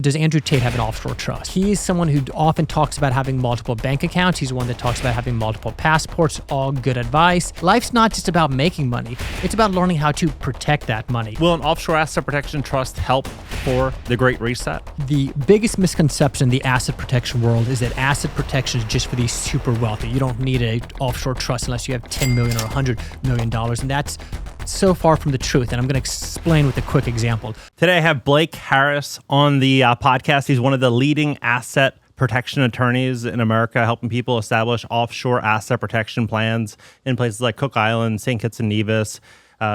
Does Andrew Tate have an offshore trust? He is someone who often talks about having multiple bank accounts. He's the one that talks about having multiple passports, all good advice. Life's not just about making money. It's about learning how to protect that money. Will an offshore asset protection trust help for the Great Reset? The biggest misconception in the asset protection world is that asset protection is just for the super wealthy. You don't need an offshore trust unless you have $10 million or $100 million. And that's so far from the truth, and I'm going to explain with a quick example. Today I have Blake Harris on the podcast. He's one of the leading asset protection attorneys in America, helping people establish offshore asset protection plans in places like Cook Island, St. Kitts and Nevis,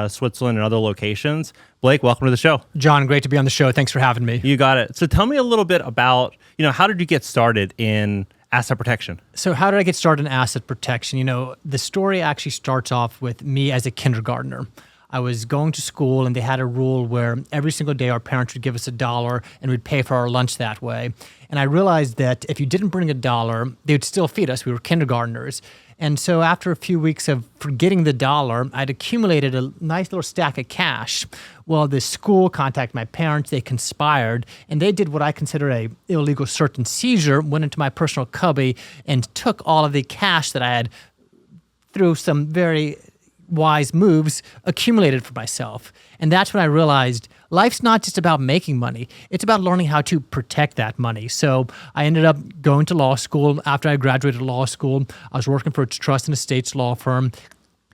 Switzerland, and other locations. Blake, welcome to the show. John, great to be on the show. Thanks for having me. You got it. So tell me a little bit about, how did you get started in asset protection? So how did I get started in asset protection? The story actually starts off with me as a kindergartner. I was going to school and they had a rule where every single day our parents would give us $1 and we'd pay for our lunch that way. And I realized that if you didn't bring $1, they would still feed us. We were kindergartners. And so after a few weeks of forgetting the $1, I'd accumulated a nice little stack of cash. Well, the school contacted my parents, they conspired, and they did what I consider a illegal search and seizure, went into my personal cubby and took all of the cash that I had, through some very wise moves, accumulated for myself. And that's when I realized life's not just about making money. It's about learning how to protect that money. So I ended up going to law school. After I graduated law school, I was working for a trust and estates law firm.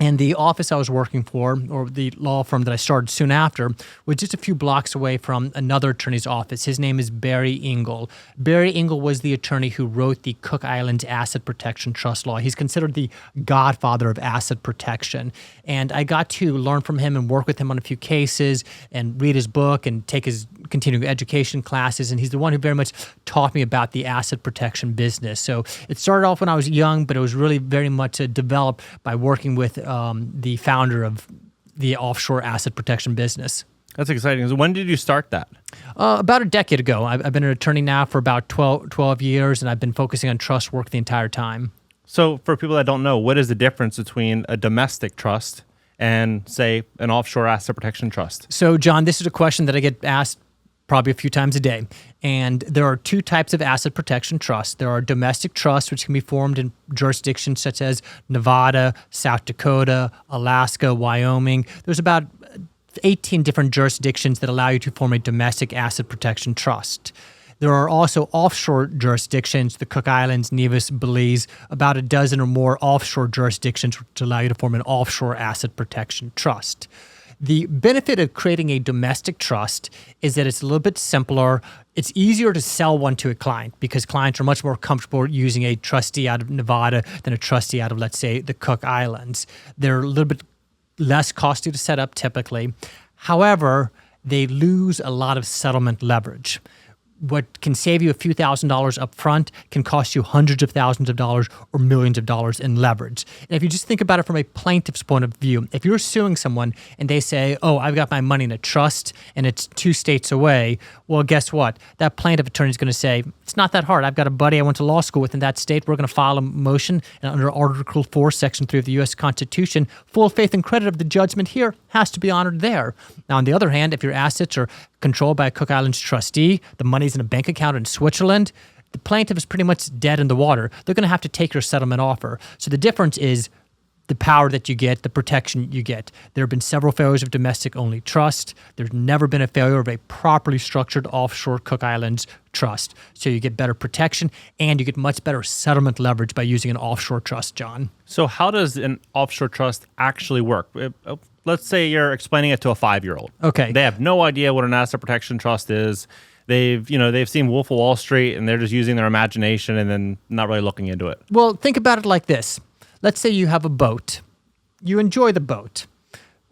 And the office I was working for, or the law firm that I started soon after, was just a few blocks away from another attorney's office. His name is Barry Engel. Barry Engel was the attorney who wrote the Cook Islands Asset Protection Trust Law. He's considered the godfather of asset protection. And I got to learn from him and work with him on a few cases and read his book and take his continuing education classes. And he's the one who very much taught me about the asset protection business. So it started off when I was young, but it was really very much developed by working with the founder of the offshore asset protection business. That's exciting. So when did you start that? About a decade ago. I've been an attorney now for about 12 years, and I've been focusing on trust work the entire time. So for people that don't know, what is the difference between a domestic trust and, say, an offshore asset protection trust? So, John, this is a question that I get asked probably a few times a day. And there are two types of asset protection trusts. There are domestic trusts, which can be formed in jurisdictions such as Nevada, South Dakota, Alaska, Wyoming. There's about 18 different jurisdictions that allow you to form a domestic asset protection trust. There are also offshore jurisdictions, the Cook Islands, Nevis, Belize, about a dozen or more offshore jurisdictions to allow you to form an offshore asset protection trust. The benefit of creating a domestic trust is that it's a little bit simpler. It's easier to sell one to a client because clients are much more comfortable using a trustee out of Nevada than a trustee out of, let's say, the Cook Islands. They're a little bit less costly to set up typically. However, they lose a lot of settlement leverage. What can save you a few $1,000s up front can cost you hundreds of thousands of dollars or millions of dollars in leverage. And if you just think about it from a plaintiff's point of view, if you're suing someone and they say, oh, I've got my money in a trust and it's 2 states away, well, guess what? That plaintiff attorney is going to say, it's not that hard. I've got a buddy I went to law school with in that state. We're going to file a motion, and under Article 4, Section 3 of the U.S. Constitution, full faith and credit of the judgment here has to be honored there. Now, on the other hand, if your assets are controlled by a Cook Islands trustee, the money's in a bank account in Switzerland, the plaintiff is pretty much dead in the water. They're going to have to take your settlement offer. So the difference is the power that you get, the protection you get. There have been several failures of domestic-only trust. There's never been a failure of a properly structured offshore Cook Islands trust. So you get better protection and you get much better settlement leverage by using an offshore trust, John. So how does an offshore trust actually work? Let's say you're explaining it to a 5-year-old. Okay. They have no idea what an asset protection trust is. They've seen Wolf of Wall Street and they're just using their imagination and then not really looking into it. Well, think about it like this. Let's say you have a boat. You enjoy the boat,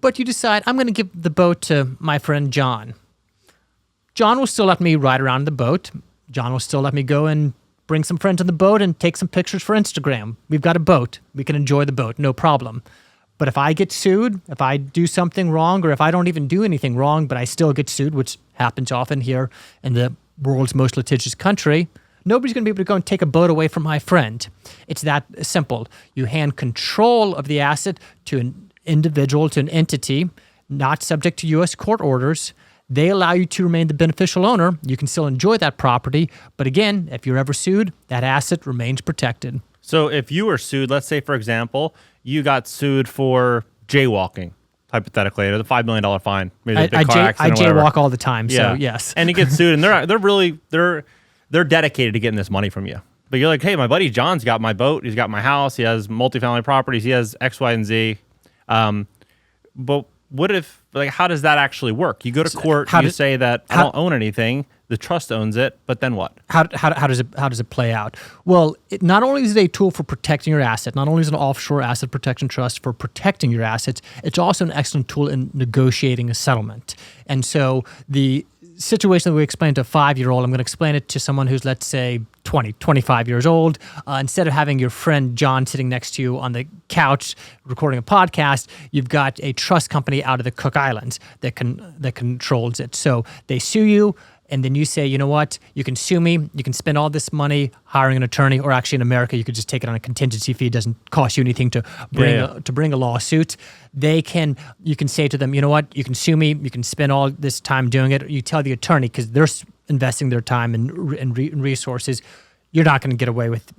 but you decide, I'm going to give the boat to my friend John. John will still let me ride around the boat. John will still let me go and bring some friends on the boat and take some pictures for Instagram. We've got a boat. We can enjoy the boat, no problem. But if I get sued, if I do something wrong, or if I don't even do anything wrong, but I still get sued, which happens often here in the world's most litigious country, nobody's going to be able to go and take a boat away from my friend. It's that simple. You hand control of the asset to an individual, to an entity, not subject to U.S. court orders. They allow you to remain the beneficial owner. You can still enjoy that property. But again, if you're ever sued, that asset remains protected. So if you were sued, let's say, for example, you got sued for jaywalking, hypothetically, the $5 million fine, maybe a big car accident. I jaywalk all the time, so Yeah. yes. And you get sued, and they're dedicated to getting this money from you. But you're like, hey, my buddy John's got my boat, he's got my house, he has multifamily properties, he has X, Y, and Z. But what if, like, how does that actually work? You go to court, you say that I don't own anything, the trust owns it, but then what? How does it play out? Well, not only is it a tool for protecting your asset, not only is it an offshore asset protection trust for protecting your assets, it's also an excellent tool in negotiating a settlement. And so the situation that we explained to a 5-year-old, I'm going to explain it to someone who's, let's say, 25 years old. Instead of having your friend John sitting next to you on the couch recording a podcast, you've got a trust company out of the Cook Islands that controls it. So they sue you, and then you say, you know what, you can sue me, you can spend all this money hiring an attorney, or actually in America, you could just take it on a contingency fee. It doesn't cost you anything to bring a lawsuit. You can say to them, you know what, you can sue me, you can spend all this time doing it. You tell the attorney, because they're investing their time and resources, you're not going to get away with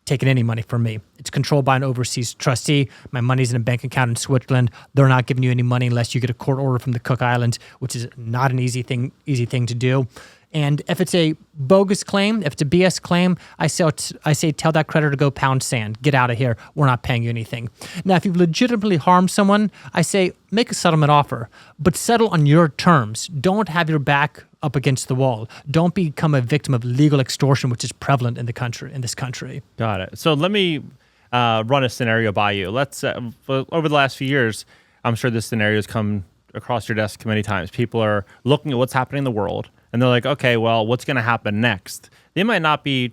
taking any money from me. It's controlled by an overseas trustee. My money's in a bank account in Switzerland. They're not giving you any money unless you get a court order from the Cook Islands, which is not an easy thing to do. And if it's a bogus claim, if it's a BS claim, I say tell that creditor to go pound sand. Get out of here. We're not paying you anything. Now, if you've legitimately harmed someone, I say make a settlement offer, but settle on your terms. Don't have your back up against the wall. Don't become a victim of legal extortion, which is prevalent in this country. Got it. So let me run a scenario by you. Let's over the last few years, I'm sure this scenario has come across your desk many times. People are looking at what's happening in the world, and they're like, okay, well, what's going to happen next? They might not be,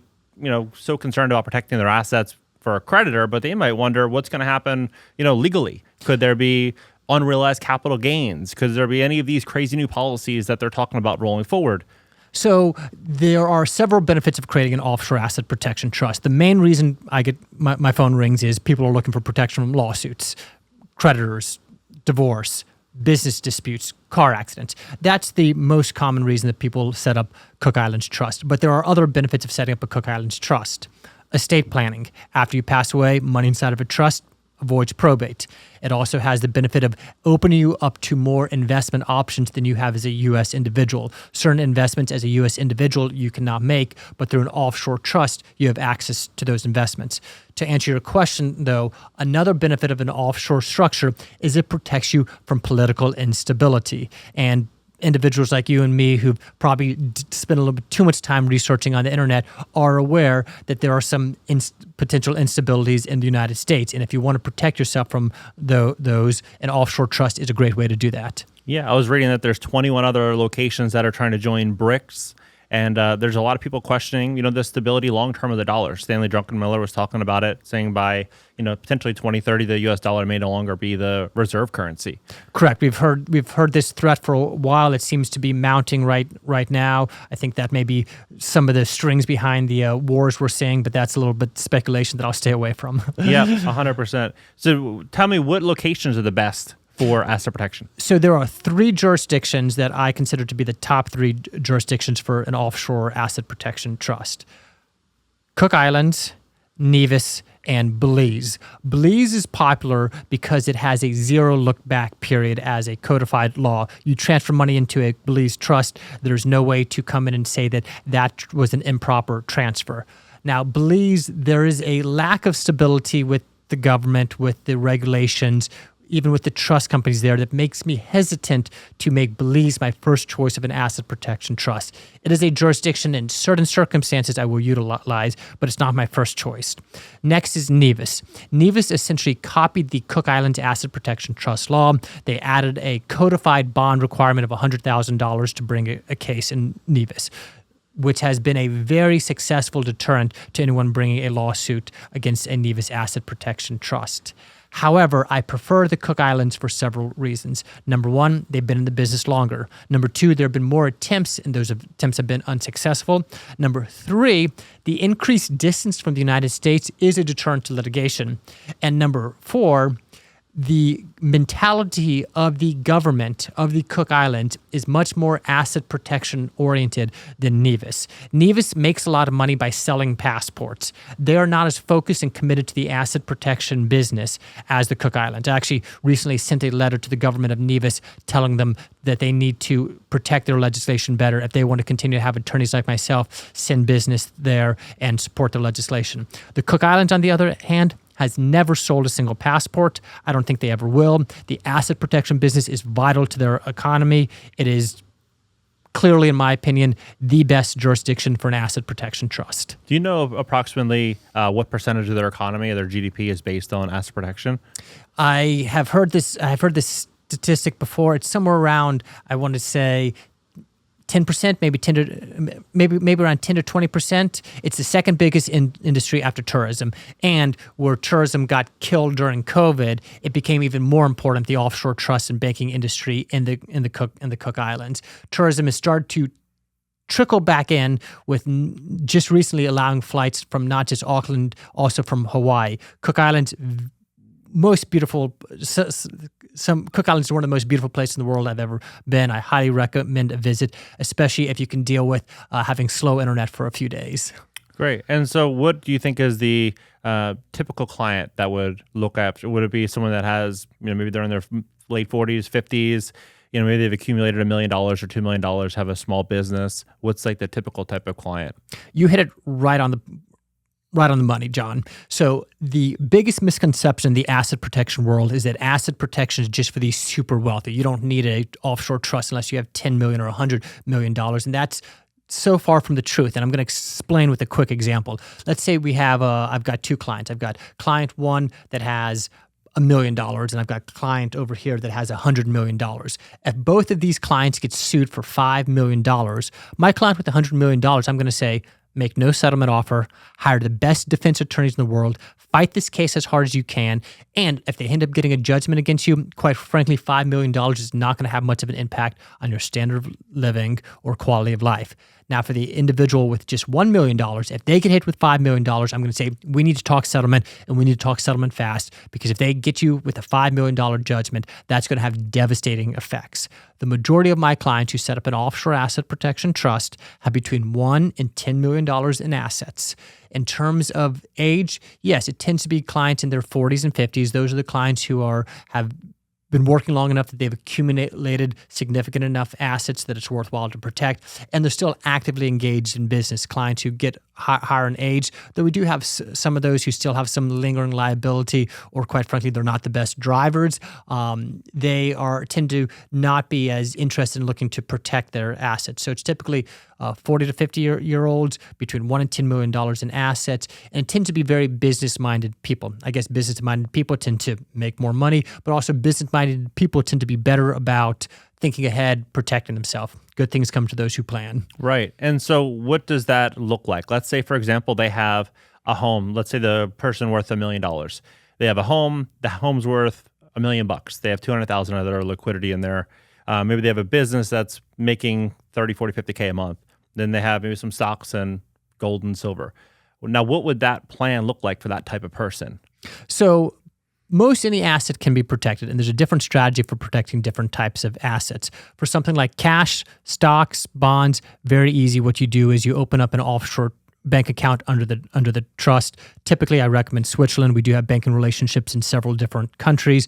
so concerned about protecting their assets for a creditor, but they might wonder what's going to happen, legally. Could there be unrealized capital gains? Could there be any of these crazy new policies that they're talking about rolling forward? So there are several benefits of creating an offshore asset protection trust. The main reason I get my phone rings is people are looking for protection from lawsuits, creditors, divorce, business disputes, car accidents. That's the most common reason that people set up Cook Islands Trust. But there are other benefits of setting up a Cook Islands Trust. Estate planning. After you pass away, money inside of a trust avoids probate. It also has the benefit of opening you up to more investment options than you have as a U.S. individual. Certain investments as a U.S. individual you cannot make, but through an offshore trust, you have access to those investments. To answer your question, though, another benefit of an offshore structure is it protects you from political instability. And individuals like you and me who've probably spent a little bit too much time researching on the internet are aware that there are some potential instabilities in the United States. And if you want to protect yourself from those, an offshore trust is a great way to do that. Yeah, I was reading that there's 21 other locations that are trying to join BRICS. And there's a lot of people questioning, the stability long-term of the dollar. Stanley Druckenmiller was talking about it, saying by, potentially 2030, the U.S. dollar may no longer be the reserve currency. Correct. We've heard this threat for a while. It seems to be mounting right now. I think that may be some of the strings behind the wars we're seeing, but that's a little bit speculation that I'll stay away from. Yeah, 100%. So tell me, what locations are the best for asset protection? So there are 3 jurisdictions that I consider to be the top 3 jurisdictions for an offshore asset protection trust. Cook Islands, Nevis, and Belize. Belize is popular because it has a zero look-back period as a codified law. You transfer money into a Belize trust, there's no way to come in and say that was an improper transfer. Now, Belize, there is a lack of stability with the government, with the regulations, even with the trust companies there, that makes me hesitant to make Belize my first choice of an asset protection trust. It is a jurisdiction in certain circumstances I will utilize, but it's not my first choice. Next is Nevis. Nevis essentially copied the Cook Islands Asset Protection Trust law. They added a codified bond requirement of $100,000 to bring a case in Nevis, which has been a very successful deterrent to anyone bringing a lawsuit against a Nevis Asset Protection Trust. However, I prefer the Cook Islands for several reasons. Number 1, they've been in the business longer. Number 2, there have been more attempts, and those attempts have been unsuccessful. Number 3, the increased distance from the United States is a deterrent to litigation. And number 4, the mentality of the government of the Cook Islands is much more asset protection oriented than Nevis. Nevis makes a lot of money by selling passports. They are not as focused and committed to the asset protection business as the Cook Islands. I actually recently sent a letter to the government of Nevis telling them that they need to protect their legislation better if they want to continue to have attorneys like myself send business there and support their legislation. The Cook Islands, on the other hand, has never sold a single passport. I don't think they ever will. The asset protection business is vital to their economy. It is clearly, in my opinion, the best jurisdiction for an asset protection trust. Do you know approximately what percentage of their economy, their GDP, is based on asset protection? I have heard this. I've heard this statistic before. It's somewhere around, I want to say, 10%, maybe around 10 to 20%. It's the second biggest industry after tourism. And where tourism got killed during COVID, it became even more important, the offshore trust and banking industry in the Cook Islands. Tourism has started to trickle back in with just recently allowing flights from not just Auckland, also from Hawaii. Cook Islands, most beautiful. Cook Islands is one of the most beautiful places in the world I've ever been. I highly recommend a visit, especially if you can deal with having slow internet for a few days. Great. And so what do you think is the typical client that would look after? Would it be someone that has, maybe they're in their late 40s, 50s, maybe they've accumulated $1 million or $2 million, have a small business? What's like the typical type of client? You hit it right on the money, John. So the biggest misconception in the asset protection world is that asset protection is just for the super wealthy. You don't need an offshore trust unless you have $10 million or $100 million. And that's so far from the truth. And I'm going to explain with a quick example. Let's say I've got two clients. I've got client one that has $1 million, and I've got a client over here that has $100 million. If both of these clients get sued for $5 million, my client with $100 million, I'm going to say, make no settlement offer, hire the best defense attorneys in the world, fight this case as hard as you can, and if they end up getting a judgment against you, quite frankly, $5 million is not going to have much of an impact on your standard of living or quality of life. Now, for the individual with just $1 million, if they get hit with $5 million, I'm going to say, we need to talk settlement, and we need to talk settlement fast, because if they get you with a $5 million judgment, that's going to have devastating effects. The majority of my clients who set up an offshore asset protection trust have between $1 and $10 million in assets. In terms of age, yes, it tends to be clients in their 40s and 50s. Those are the clients who have been working long enough that they've accumulated significant enough assets that it's worthwhile to protect, and they're still actively engaged in business. Clients who get higher in age, though we do have some of those who still have some lingering liability, or quite frankly, they're not the best drivers. They tend to not be as interested in looking to protect their assets. So it's typically 40 to 50-year-olds between $1 and $10 million in assets, and it tends to be very business-minded people. I guess business-minded people tend to make more money, but also business-minded people tend to be better about thinking ahead, protecting themselves. Good things come to those who plan. Right. And so what does that look like? Let's say, for example, they have a home. Let's say the person worth $1 million. They have a home. The home's worth $1 million. They have $200,000 of their liquidity in there. Maybe they have a business that's making 30, 40, 50K a month. Then they have maybe some stocks and gold and silver. Now, what would that plan look like for that type of person? So most any asset can be protected, and there's a different strategy for protecting different types of assets. For something like cash, stocks, bonds, very easy. What you do is you open up an offshore bank account under the trust. Typically, I recommend Switzerland. We do have banking relationships in several different countries.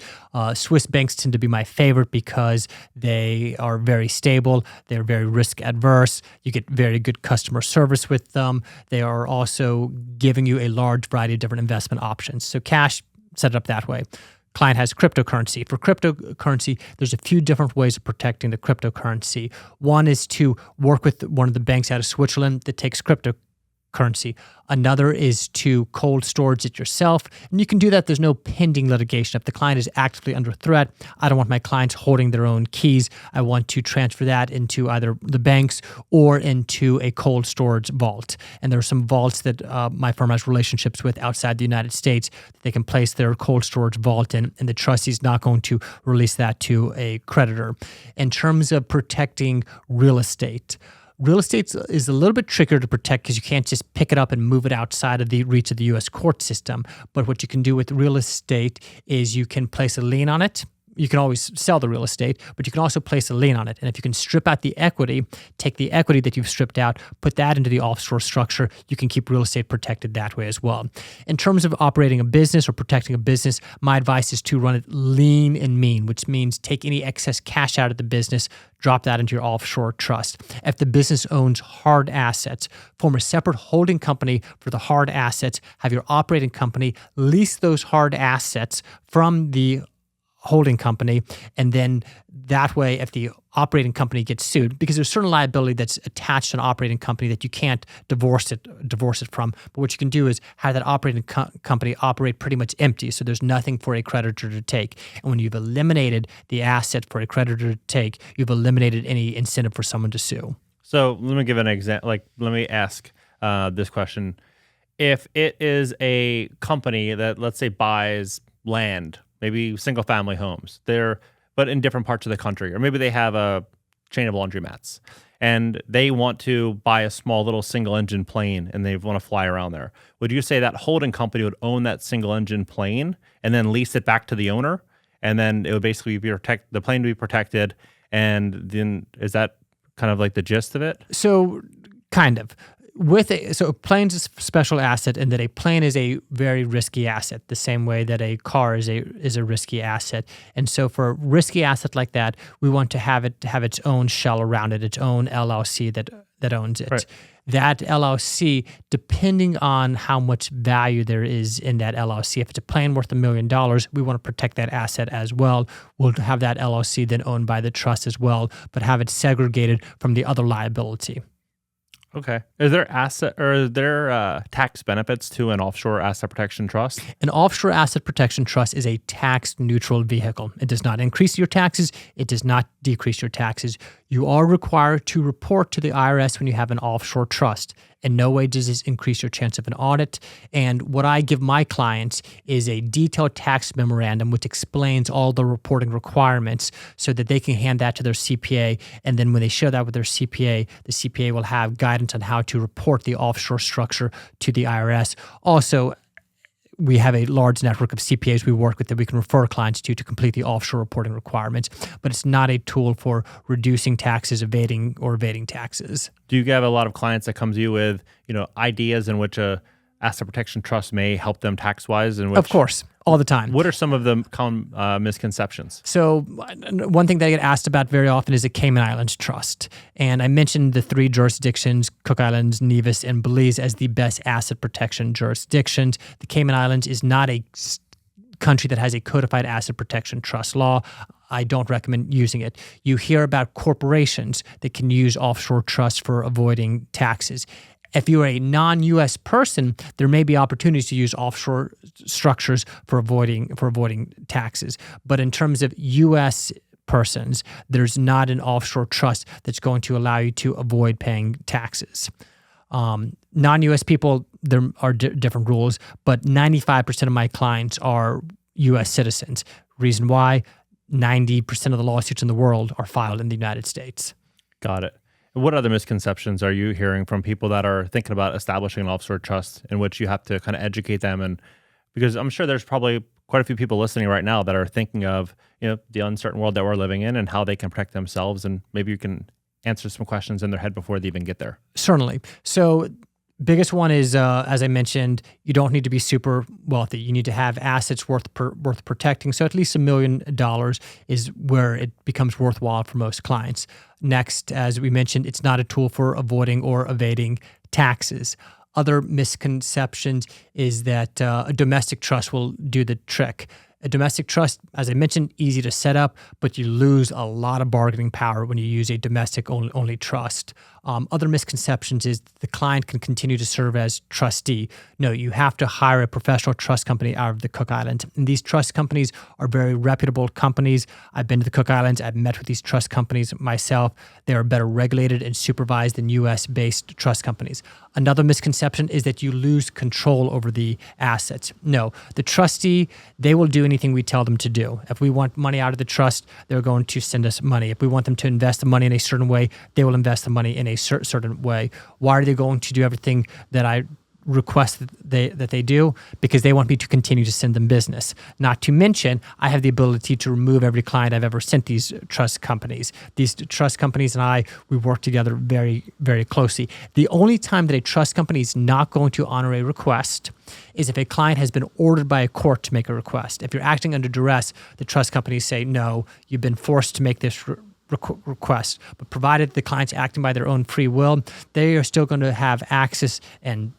Swiss banks tend to be my favorite because they are very stable. They're very risk adverse. You get very good customer service with them. They are also giving you a large variety of different investment options. So cash, set it up that way. Client has cryptocurrency. For cryptocurrency, there's a few different ways of protecting the cryptocurrency. One is to work with one of the banks out of Switzerland that takes cryptocurrency. Another is to cold storage it yourself. And you can do that. There's no pending litigation. If the client is actively under threat, I don't want my clients holding their own keys. I want to transfer that into either the banks or into a cold storage vault. And there are some vaults that my firm has relationships with outside the United States that they can place their cold storage vault in, and the trustee is not going to release that to a creditor. In terms of protecting real estate, Real estate is a little bit trickier to protect because you can't just pick it up and move it outside of the reach of the U.S. court system. But what you can do with real estate is you can place a lien on it. You can always sell the real estate, but you can also place a lien on it. And if you can strip out the equity, take the equity that you've stripped out, put that into the offshore structure, you can keep real estate protected that way as well. In terms of operating a business or protecting a business, my advice is to run it lean and mean, which means take any excess cash out of the business, drop that into your offshore trust. If the business owns hard assets, form a separate holding company for the hard assets, have your operating company lease those hard assets from the holding company, and then that way if the operating company gets sued, because there's certain liability that's attached to an operating company that you can't divorce it from, but what you can do is have that operating company operate pretty much empty, so there's nothing for a creditor to take. And when you've eliminated the asset for a creditor to take, you've eliminated any incentive for someone to sue. So let me give an example. Let me ask this question. If it is a company that, let's say, buys land, maybe single family homes, but in different parts of the country, or maybe they have a chain of laundromats and they want to buy a small little single engine plane and they want to fly around there. Would you say that holding company would own that single engine plane and then lease it back to the owner? And then it would basically be the plane would be protected. And then is that kind of like the gist of it? So kind of. So a plane's a special asset in that a plane is a very risky asset, the same way that a car is a risky asset. And so for a risky asset like that, we want to have its own shell around it, its own LLC that owns it. Right. That LLC, depending on how much value there is in that LLC, if it's a plane worth $1 million, we want to protect that asset as well. We'll have that LLC then owned by the trust as well, but have it segregated from the other liability. Okay. Is there tax benefits to an offshore asset protection trust? An offshore asset protection trust is a tax-neutral vehicle. It does not increase your taxes. It does not decrease your taxes. You are required to report to the IRS when you have an offshore trust. In no way does this increase your chance of an audit. And what I give my clients is a detailed tax memorandum which explains all the reporting requirements so that they can hand that to their CPA. And then when they share that with their CPA, the CPA will have guidance on how to report the offshore structure to the IRS. Also, we have a large network of CPAs we work with that we can refer clients to complete the offshore reporting requirements, but it's not a tool for reducing taxes, evading taxes. Do you have a lot of clients that come to you with, ideas in which a asset protection trust may help them tax-wise? Of course, all the time. What are some of the common misconceptions? So one thing that I get asked about very often is a Cayman Islands trust. And I mentioned the 3 jurisdictions, Cook Islands, Nevis, and Belize, as the best asset protection jurisdictions. The Cayman Islands is not a country that has a codified asset protection trust law. I don't recommend using it. You hear about corporations that can use offshore trusts for avoiding taxes. If you're a non-U.S. person, there may be opportunities to use offshore structures for avoiding taxes. But in terms of U.S. persons, there's not an offshore trust that's going to allow you to avoid paying taxes. Non-U.S. people, there are different rules, but 95% of my clients are U.S. citizens. Reason why? 90% of the lawsuits in the world are filed in the United States. Got it. What other misconceptions are you hearing from people that are thinking about establishing an offshore trust in which you have to kind of educate them? And because I'm sure there's probably quite a few people listening right now that are thinking of, the uncertain world that we're living in and how they can protect themselves. And maybe you can answer some questions in their head before they even get there. Certainly. So biggest one is, as I mentioned, you don't need to be super wealthy. You need to have assets worth protecting. So at least $1 million is where it becomes worthwhile for most clients. Next, as we mentioned, it's not a tool for avoiding or evading taxes. Other misconceptions is that a domestic trust will do the trick. A domestic trust, as I mentioned, easy to set up, but you lose a lot of bargaining power when you use a domestic only trust. Other misconceptions is the client can continue to serve as trustee. No, you have to hire a professional trust company out of the Cook Islands. And these trust companies are very reputable companies. I've been to the Cook Islands. I've met with these trust companies myself. They are better regulated and supervised than U.S.-based trust companies. Another misconception is that you lose control over the assets. No, the trustee, they will do anything we tell them to do. If we want money out of the trust, they're going to send us money. If we want them to invest the money in a certain way, they will invest the money in a certain way. Why are they going to do everything that I request that they do? Because they want me to continue to send them business. Not to mention, I have the ability to remove every client I've ever sent these trust companies. These trust companies and we work together very, very closely. The only time that a trust company is not going to honor a request is if a client has been ordered by a court to make a request. If you're acting under duress, the trust companies say, no, you've been forced to make this request. But provided the client's acting by their own free will, they are still going to have access and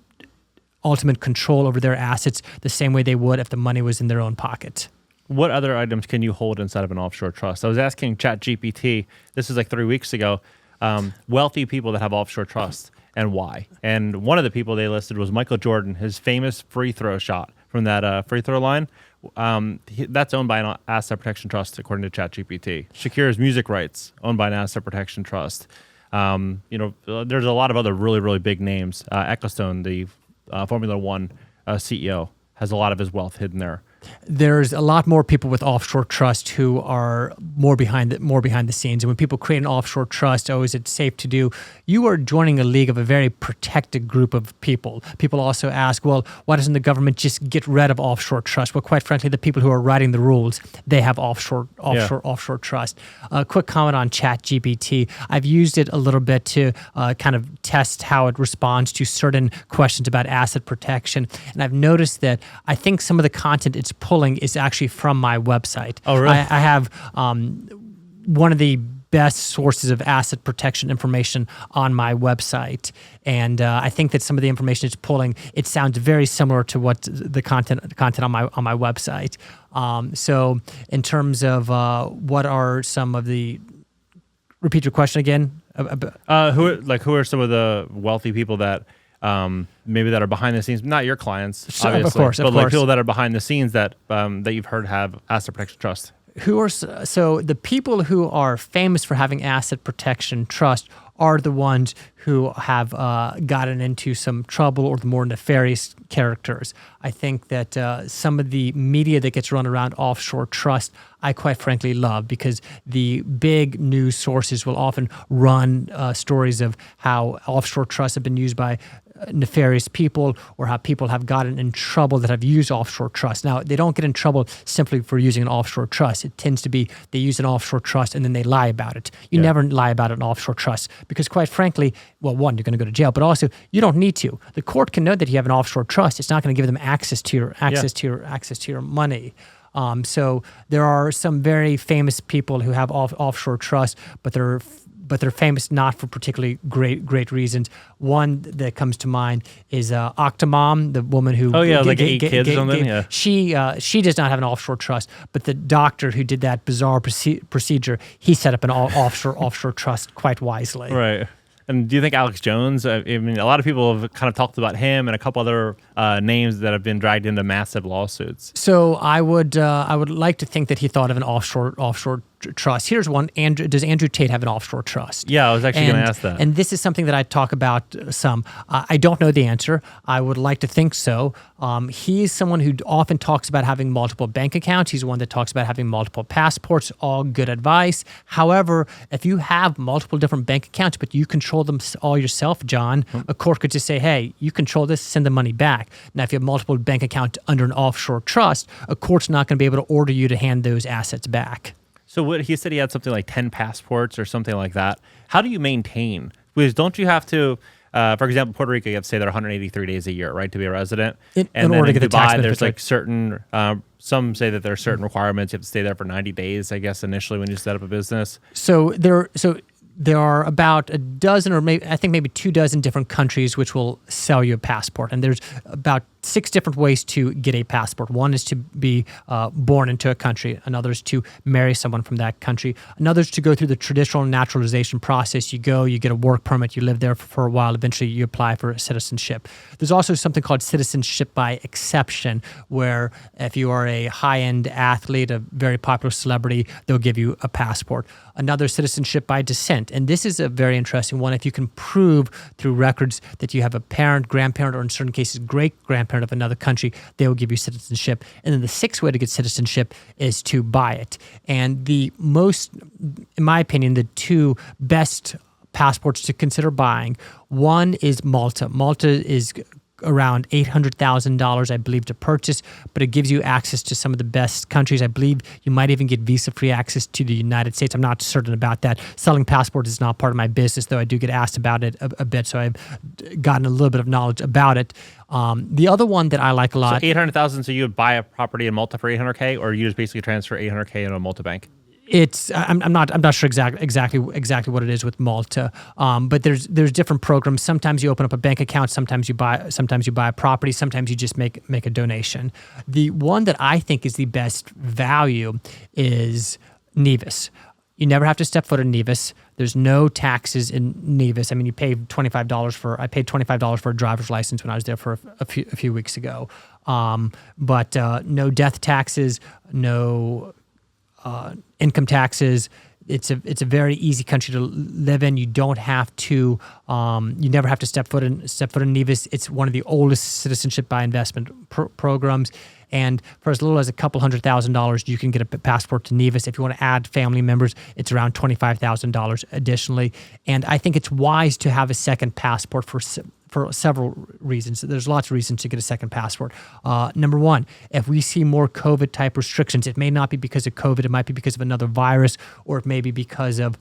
ultimate control over their assets the same way they would if the money was in their own pocket. What other items can you hold inside of an offshore trust? I was asking ChatGPT, this was like 3 weeks ago, wealthy people that have offshore trusts and why. And one of the people they listed was Michael Jordan, his famous free throw shot from that free throw line. That's owned by an asset protection trust, according to ChatGPT. Shakira's music rights, owned by an asset protection trust. There's a lot of other really, really big names. Ecclestone, the Formula One CEO, has a lot of his wealth hidden there. There's a lot more people with offshore trust who are more behind the scenes. And when people create an offshore trust, oh, is it safe to do? You are joining a league of a very protected group of people. People also ask, well, why doesn't the government just get rid of offshore trust? Well, quite frankly, the people who are writing the rules, they have offshore trust. A quick comment on ChatGPT. I've used it a little bit to kind of test how it responds to certain questions about asset protection. And I've noticed that I think some of the content it's pulling is actually from my website. Oh, really? I have one of the best sources of asset protection information on my website, and I think that some of the information it's pulling, it sounds very similar to what the content on my website. So, in terms of what are some of the, repeat your question again. Who are some of the wealthy people that maybe that are behind the scenes, not your clients, obviously, of course, but like people that are behind the scenes that you've heard have asset protection trust? So the people who are famous for having asset protection trust are the ones who have gotten into some trouble or the more nefarious characters. I think that some of the media that gets run around offshore trust, I quite frankly love, because the big news sources will often run stories of how offshore trusts have been used by nefarious people, or how people have gotten in trouble that have used offshore trust. Now, they don't get in trouble simply for using an offshore trust. It tends to be they use an offshore trust and then they lie about it. You never lie about an offshore trust because, quite frankly, well, one, you're going to go to jail, but also you don't need to. The court can know that you have an offshore trust. It's not going to give them access to your money. So there are some very famous people who have offshore trust, but they're famous not for particularly great reasons. One that comes to mind is Octomom, the woman who like 8 kids or something. She does not have an offshore trust, but the doctor who did that bizarre procedure, he set up an offshore trust quite wisely. Right. And do you think Alex Jones? I mean, a lot of people have kind of talked about him and a couple other names that have been dragged into massive lawsuits. So I would like to think that he thought of an offshore trust. Here's one. Does Andrew Tate have an offshore trust? Yeah, I was actually going to ask that. And this is something that I talk about some. I don't know the answer. I would like to think so. He is someone who often talks about having multiple bank accounts. He's one that talks about having multiple passports. All good advice. However, if you have multiple different bank accounts, but you control them all yourself, John, a court could just say, hey, you control this, send the money back. Now, if you have multiple bank accounts under an offshore trust, a court's not going to be able to order you to hand those assets back. So what he said, he had something like 10 passports or something like that. How do you maintain? Because don't you have to, for example, Puerto Rico, you have to stay there 183 days a year, right, to be a resident? In order to get the tax benefits, there's like certain, some say that there are certain requirements. You have to stay there for 90 days, I guess, initially when you set up a business. So there are about a dozen, or maybe 2 dozen different countries which will sell you a passport. And there's about 6 different ways to get a passport. One is to be born into a country. Another is to marry someone from that country. Another is to go through the traditional naturalization process. You go, you get a work permit, you live there for a while. Eventually, you apply for citizenship. There's also something called citizenship by exception, where if you are a high-end athlete, a very popular celebrity, they'll give you a passport. Another, citizenship by descent. And this is a very interesting one. If you can prove through records that you have a parent, grandparent, or in certain cases, great-grandparent of another country, they will give you citizenship. And then the 6th way to get citizenship is to buy it. And the most, in my opinion, the 2 best passports to consider buying. One is Malta. Malta is around $800,000, I believe, to purchase, but it gives you access to some of the best countries. I believe you might even get visa-free access to the United States. I'm not certain about that. Selling passports is not part of my business, though I do get asked about it a bit, so I've gotten a little bit of knowledge about it. The other one that I like a lot... So 800,000, so you would buy a property in Malta for 800K, or you just basically transfer 800K into a Malta bank? I'm not sure exactly what it is with Malta, but there's different programs. Sometimes you open up a bank account, sometimes you buy a property, sometimes you just make a donation. The one that I think is the best value is Nevis. You never have to step foot in Nevis. There's no taxes in Nevis. I mean, you pay $25 I paid $25 for a driver's license when I was there for a few weeks ago. But no death taxes, no income taxes. It's a very easy country to live in. You don't have to. You never have to step foot in Nevis. It's one of the oldest citizenship by investment programs. And for as little as a couple $100,000, you can get a passport to Nevis. If you want to add family members, it's around $25,000 additionally. And I think it's wise to have a second passport for several reasons. There's lots of reasons to get a second passport. Number one, if we see more COVID-type restrictions, it may not be because of COVID, it might be because of another virus, or it may be because of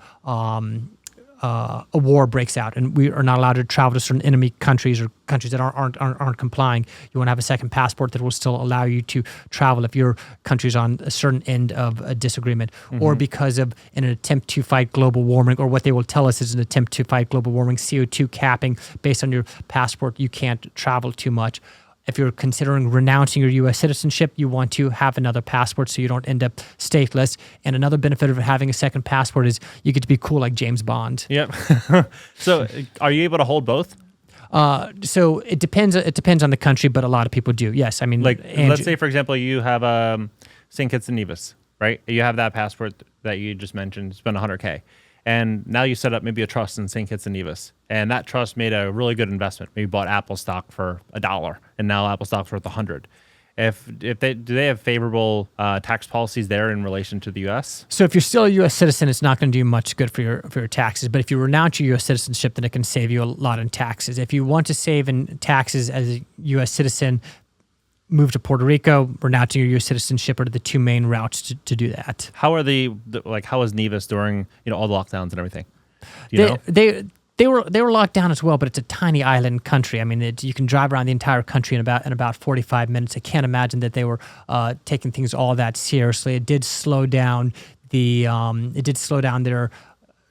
a war breaks out and we are not allowed to travel to certain enemy countries or countries that aren't complying. You want to have a second passport that will still allow you to travel if your country's on a certain end of a disagreement, or because of an attempt to fight global warming, or what they will tell us is an attempt to fight global warming, CO2 capping. Based on your passport, you can't travel too much. If you're considering renouncing your U.S. citizenship, you want to have another passport so you don't end up stateless. And another benefit of having a second passport is you get to be cool like James Bond. Yep. So are you able to hold both? So it depends on the country, but a lot of people do. Yes. I mean, like, let's say, for example, you have St. Kitts and Nevis, right? You have that passport that you just mentioned, spend $100K. And now you set up maybe a trust in St. Kitts and Nevis. And that trust made a really good investment. Maybe bought Apple stock for $1, and now Apple stock's worth $100. Do they have favorable tax policies there in relation to the U.S.? So if you're still a U.S. citizen, it's not going to do much good for your taxes. But if you renounce your U.S. citizenship, then it can save you a lot in taxes. If you want to save in taxes as a U.S. citizen, move to Puerto Rico, renounce your U.S. citizenship are the two main routes to do that. How are how was Nevis during all the lockdowns and everything? You know? They were locked down as well, but it's a tiny island country. I mean, you can drive around the entire country in about 45 minutes. I can't imagine that they were taking things all that seriously. It did slow down their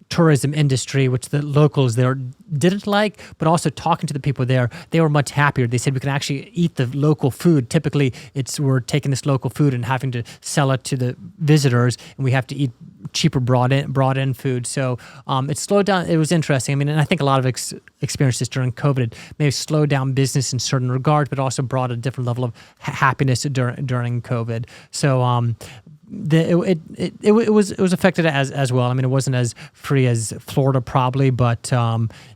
tourism industry, which the locals there didn't like, but also talking to the people there, they were much happier. They said we can actually eat the local food. Typically, we're taking this local food and having to sell it to the visitors, and we have to eat cheaper brought in food. So it slowed down. It was interesting. I mean, and I think a lot of experienced this during COVID. It may have slowed down business in certain regards, but also brought a different level of happiness during COVID. So it was affected as well. I mean, it wasn't as free as Florida probably, but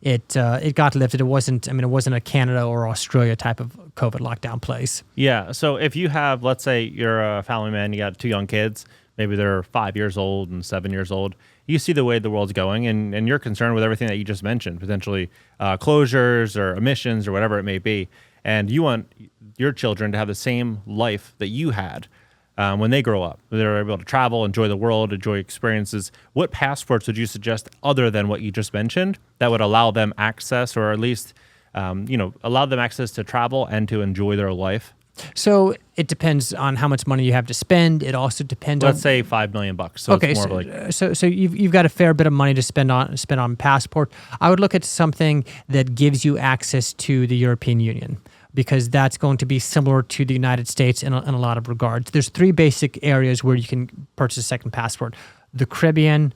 it got lifted. It wasn't a Canada or Australia type of COVID lockdown place. Yeah. So if you have, let's say you're a family man, you got two young kids, maybe they're 5 years old and 7 years old. You see the way the world's going, and you're concerned with everything that you just mentioned, potentially closures or emissions or whatever it may be, and you want your children to have the same life that you had. When they grow up, they're able to travel, enjoy the world, enjoy experiences. What passports would you suggest other than what you just mentioned that would allow them access, or at least, allow them access to travel and to enjoy their life? So it depends on how much money you have to spend. It also depends. Let's say $5 million. So okay, it's more so you've got a fair bit of money to spend on passport. I would look at something that gives you access to the European Union, because that's going to be similar to the United States in a lot of regards. There's three basic areas where you can purchase a second passport: the Caribbean,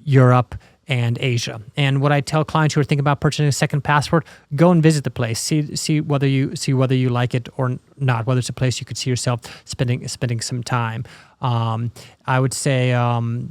Europe, and Asia. And what I tell clients who are thinking about purchasing a second passport, go and visit the place. See whether you like it or not, whether it's a place you could see yourself spending some time. I would say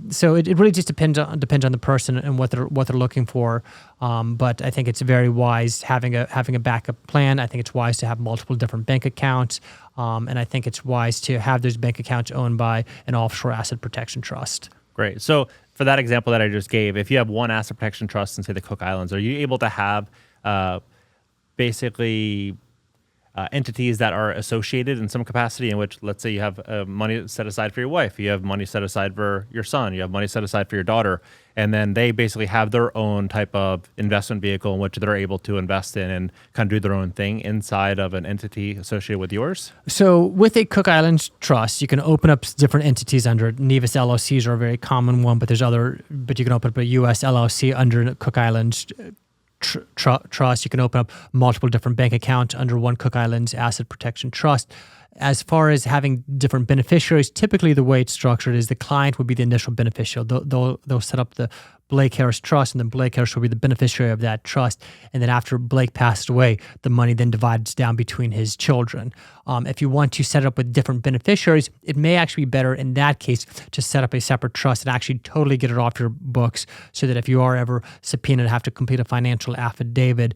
so. It really just depends on the person and what they're looking for. But I think it's very wise having a backup plan. I think it's wise to have multiple different bank accounts, and I think it's wise to have those bank accounts owned by an offshore asset protection trust. Great. So for that example that I just gave, if you have one asset protection trust in, say, the Cook Islands, are you able to have basically entities that are associated in some capacity, in which, let's say, you have money set aside for your wife, you have money set aside for your son, you have money set aside for your daughter, and then they basically have their own type of investment vehicle in which they're able to invest in and kind of do their own thing inside of an entity associated with yours? So with a Cook Islands trust, you can open up different entities under it. Nevis LLCs are a very common one, but you can open up a U.S. LLC under Cook Islands trust. You can open up multiple different bank accounts under one Cook Islands Asset Protection Trust. As far as having different beneficiaries, typically the way it's structured is the client would be the initial beneficiary. They'll set up the Blake Harris Trust, and then Blake Harris will be the beneficiary of that trust. And then after Blake passed away, the money then divides down between his children. If you want to set it up with different beneficiaries, it may actually be better in that case to set up a separate trust and actually totally get it off your books, so that if you are ever subpoenaed to have to complete a financial affidavit,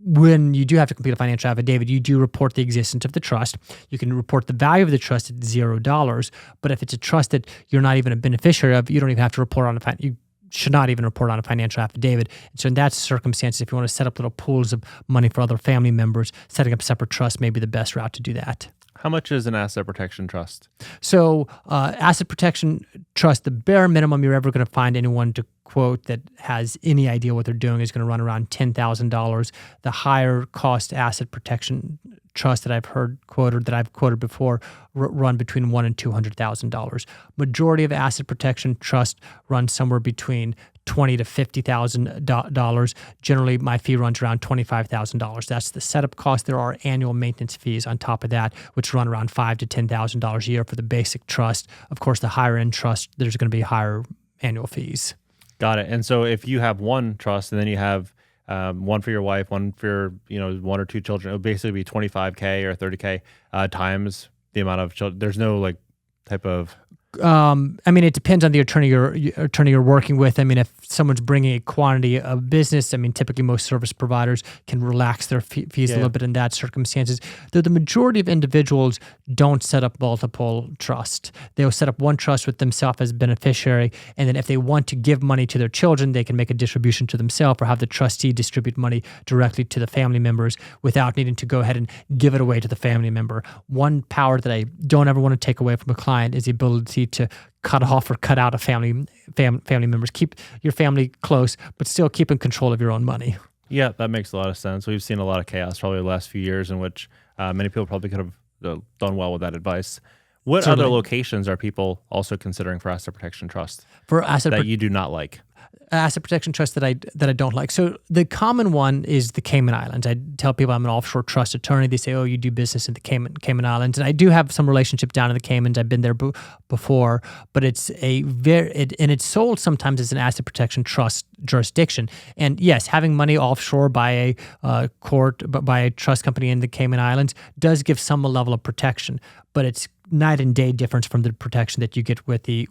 when you do have to complete a financial affidavit, you do report the existence of the trust. You can report the value of the trust at $0. But if it's a trust that you're not even a beneficiary of, you don't even have to report on you should not even report on a financial affidavit. And so in that circumstance, if you want to set up little pools of money for other family members, setting up separate trusts may be the best route to do that. How much is an asset protection trust? So asset protection trust, the bare minimum you're ever going to find anyone to quote that has any idea what they're doing is going to run around $10,000. The higher cost asset protection trust that I've quoted before run between $100,000 and $200,000. Majority of asset protection trust runs somewhere between $20,000 to $50,000. Generally, my fee runs around $25,000. That's the setup cost. There are annual maintenance fees on top of that, which run around $5,000 to $10,000 a year for the basic trust. Of course, the higher end trust, there's going to be higher annual fees. Got it. And so if you have one trust and then you have one for your wife, one for your, one or two children, it would basically be $25K or $30K times the amount of children. There's no like type of. It depends on the attorney you're working with. If someone's bringing a quantity of business, typically most service providers can relax their fees a little bit in that circumstances. Though the majority of individuals don't set up multiple trusts. They'll set up one trust with themselves as beneficiary, and then if they want to give money to their children, they can make a distribution to themselves or have the trustee distribute money directly to the family members without needing to go ahead and give it away to the family member. One power that I don't ever want to take away from a client is the ability to cut off or cut out a family members. Keep your family close, but still keep in control of your own money. Yeah, that makes a lot of sense. We've seen a lot of chaos probably the last few years in which many people probably could have done well with that advice. What Certainly. other locations are people also considering for asset protection trust For asset that you do not like? Asset protection trust that I don't like. So the common one is the Cayman Islands. I tell people I'm an offshore trust attorney. They say, "Oh, you do business in the Cayman Islands," and I do have some relationship down in the Caymans. I've been there before, but it's it's sold sometimes as an asset protection trust jurisdiction. And yes, having money offshore by a by a trust company in the Cayman Islands does give some level of protection, but it's night and day difference from the protection that you get with the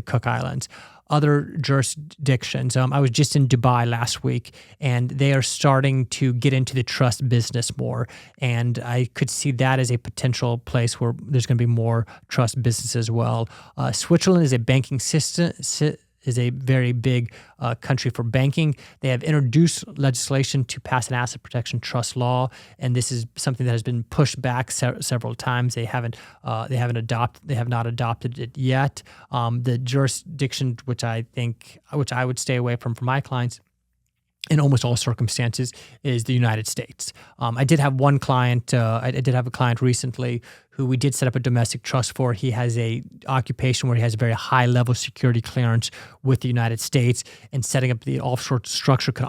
Cook Islands. Other jurisdictions. I was just in Dubai last week, and they are starting to get into the trust business more. And I could see that as a potential place where there's going to be more trust business as well. Switzerland is a banking system. Is a very big country for banking. They have introduced legislation to pass an asset protection trust law, and this is something that has been pushed back several times. They have not adopted it yet. The jurisdiction which I would stay away from for my clients in almost all circumstances is the United States. I did have one client. I did have a client recently who we did set up a domestic trust for. He has a occupation where he has a very high level security clearance with the United States, and setting up the offshore structure could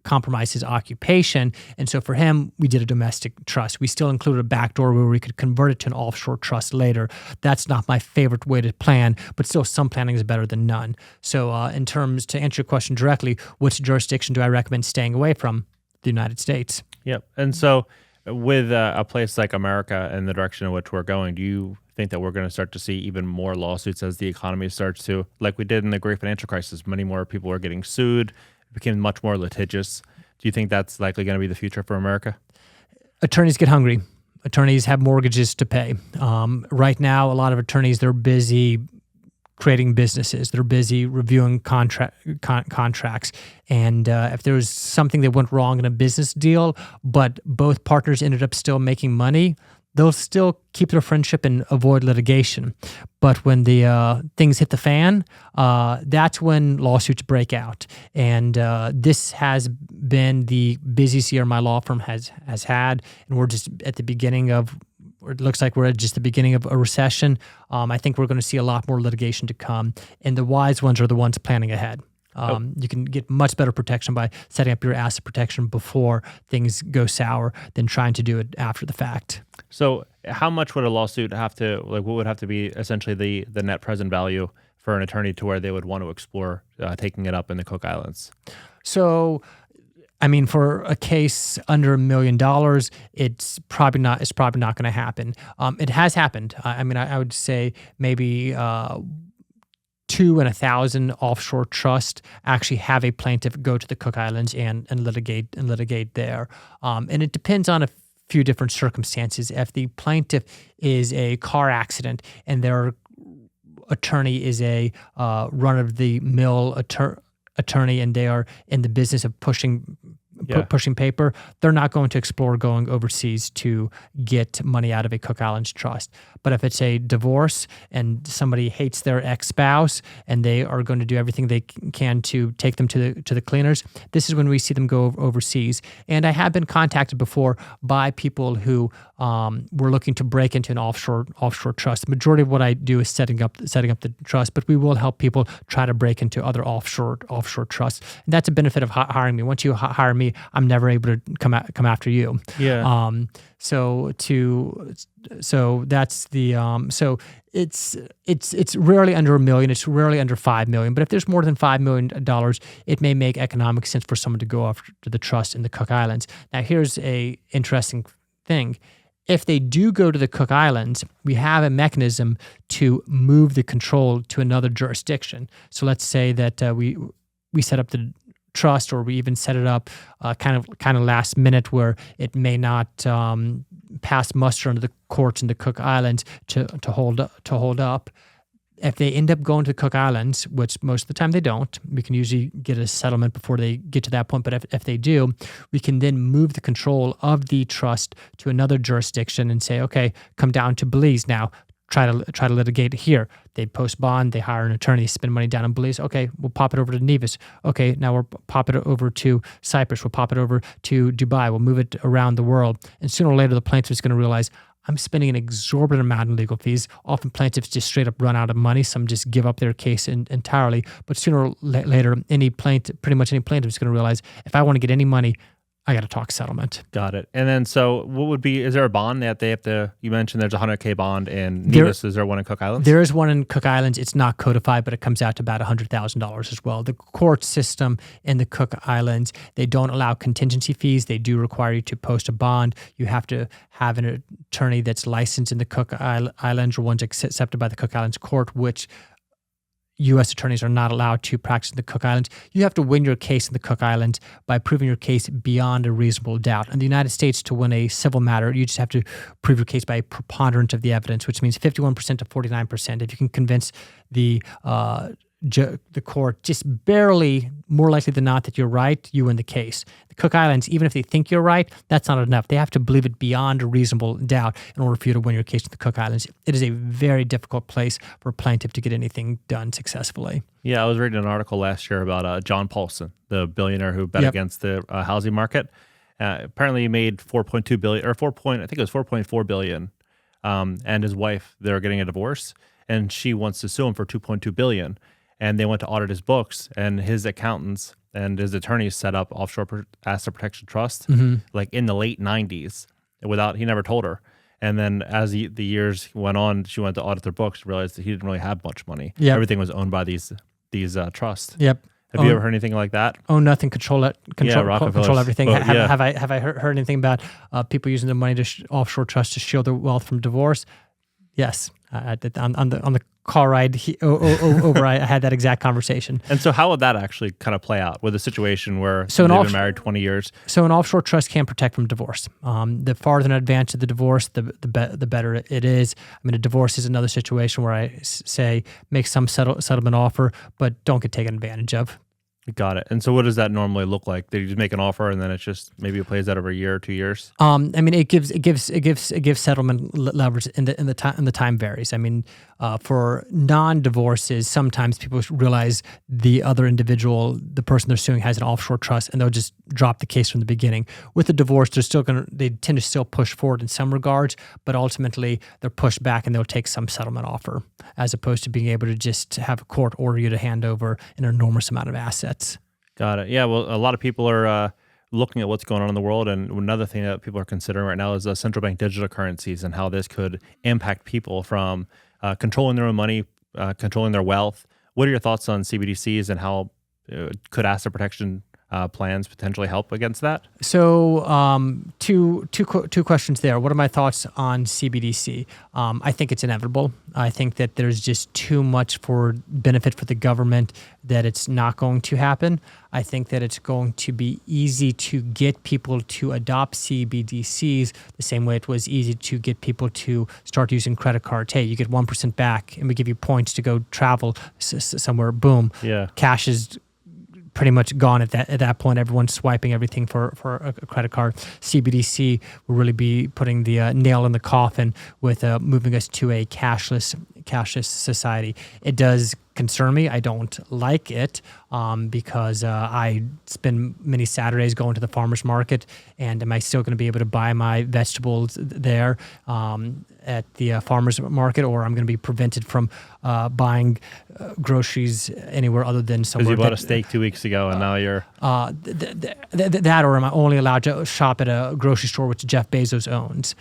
compromise his occupation. And so for him, we did a domestic trust. We still included a backdoor where we could convert it to an offshore trust later. That's not my favorite way to plan, but still some planning is better than none. So to answer your question directly, which jurisdiction do I recommend staying away from? The United States. Yep. And so with a place like America and the direction in which we're going, do you think that we're going to start to see even more lawsuits as the economy starts to, like we did in the great financial crisis, many more people are getting sued, it became much more litigious. Do you think that's likely going to be the future for America? Attorneys get hungry. Attorneys have mortgages to pay. Right now, a lot of attorneys, they're busy creating businesses. They're busy reviewing contracts. And if there was something that went wrong in a business deal, but both partners ended up still making money, they'll still keep their friendship and avoid litigation. But when the things hit the fan, that's when lawsuits break out. And this has been the busiest year my law firm has had, and we're just at the beginning of, or it looks like we're at just the beginning of a recession. I think we're going to see a lot more litigation to come, and the wise ones are the ones planning ahead. You can get much better protection by setting up your asset protection before things go sour than trying to do it after the fact. So how much would a lawsuit have to, like, what would have to be essentially the net present value for an attorney to where they would want to explore taking it up in the Cook Islands? So, I mean, for a case under $1 million, it's probably not going to happen. It has happened. I mean, I would say maybe 2 in 1,000 offshore trusts actually have a plaintiff go to the Cook Islands and litigate there. And it depends on a few different circumstances. If the plaintiff is a car accident and their attorney is a run-of-the-mill attorney and they are in the business of pushing paper, they're not going to explore going overseas to get money out of a Cook Islands trust. But if it's a divorce and somebody hates their ex-spouse and they are going to do everything they can to take them to the cleaners, this is when we see them go overseas. And I have been contacted before by people who were looking to break into an offshore trust. The majority of what I do is setting up the trust, but we will help people try to break into other offshore trusts. And that's a benefit of hiring me. Once you hire me, I'm never able to come after you. Yeah. So that's the so it's rarely under $1 million. It's rarely under $5 million. But if there's more than $5 million, it may make economic sense for someone to go after the trust in the Cook Islands. Now, here's a interesting thing. If they do go to the Cook Islands, we have a mechanism to move the control to another jurisdiction. So let's say that we set up the trust, or we even set it up kind of last minute, where it may not pass muster under the courts in the Cook Islands to hold up. If they end up going to the Cook Islands, which most of the time they don't, we can usually get a settlement before they get to that point. But if they do, we can then move the control of the trust to another jurisdiction and say, okay, come down to Belize now. Try to litigate here. They post bond, they hire an attorney, spend money down in Belize. Okay, we'll pop it over to Nevis. Okay, now we'll pop it over to Cyprus. We'll pop it over to Dubai. We'll move it around the world. And sooner or later, the plaintiff is going to realize, I'm spending an exorbitant amount in legal fees. Often plaintiffs just straight up run out of money. Some just give up their case entirely. But sooner or later, pretty much any plaintiff is going to realize, if I want to get any money, I got to talk settlement. Got it. And then, so what would be, is there a bond that they have to, you mentioned there's a $100K bond in Nevis. Is there one in Cook Islands? There is one in Cook Islands. It's not codified, but it comes out to about $100,000 as well. The court system in the Cook Islands, they don't allow contingency fees. They do require you to post a bond. You have to have an attorney that's licensed in the Cook Islands, or one's accepted by the Cook Islands court, which U.S. attorneys are not allowed to practice in the Cook Islands. You have to win your case in the Cook Islands by proving your case beyond a reasonable doubt. In the United States, to win a civil matter, you just have to prove your case by a preponderance of the evidence, which means 51% to 49%. If you can convince the court just barely, more likely than not, that you're right, you win the case. The Cook Islands, even if they think you're right, that's not enough. They have to believe it beyond a reasonable doubt in order for you to win your case in the Cook Islands. It is a very difficult place for a plaintiff to get anything done successfulully. Yeah, I was reading an article last year about John Paulson, the billionaire who bet against the housing market. Apparently, he made $4.2 billion, or I think it was $4.4 billion. And his wife, they're getting a divorce, and she wants to sue him for $2.2 billion. And they went to audit his books, and his accountants and his attorneys set up Offshore Asset Protection Trust like in the late 90s he never told her. And then as the years went on, she went to audit their books, realized that he didn't really have much money. Yep. Everything was owned by these trusts. Yep. Have you ever heard anything like that? Own nothing, control everything. Oh, Have I heard anything about people using their money to offshore trust to shield their wealth from divorce? Yes, on the car ride over. I had that exact conversation. And so how would that actually kind of play out with a situation where So they've been married 20 years? So an offshore trust can't protect from divorce. The farther in advance of the divorce, the better it is. I mean, a divorce is another situation where I say make some settlement offer, but don't get taken advantage of. Got it. And so what does that normally look like? They just make an offer and then it's just maybe it plays out over a year or 2 years? I mean, it gives settlement leverage, and the time varies. I mean, for non-divorces, sometimes people realize the other individual, the person they're suing, has an offshore trust, and they'll just drop the case from the beginning. With the divorce, they tend to still push forward in some regards, but ultimately they're pushed back and they'll take some settlement offer, as opposed to being able to just have a court order you to hand over an enormous amount of assets. Got it. Yeah, well, a lot of people are looking at what's going on in the world, and another thing that people are considering right now is central bank digital currencies and how this could impact people from controlling their own money, controlling their wealth. What are your thoughts on CBDCs and how could asset protection plans potentially help against that? So two questions there. What are my thoughts on CBDC? I think it's inevitable. I think that there's just too much for benefit for the government that it's not going to happen. I think that it's going to be easy to get people to adopt CBDCs the same way it was easy to get people to start using credit cards. Hey, you get 1% back and we give you points to go travel somewhere. Boom. Yeah. Cash is pretty much gone at that point. Everyone's swiping everything for a credit card. CBDC will really be putting the nail in the coffin with moving us to a cashless society. It does concern me. I don't like it because I spend many Saturdays going to the farmer's market, and am I still going to be able to buy my vegetables there at the farmer's market, or I'm going to be prevented from buying groceries anywhere other than somewhere? Because you bought a steak 2 weeks ago, and now you're... that, or am I only allowed to shop at a grocery store which Jeff Bezos owns?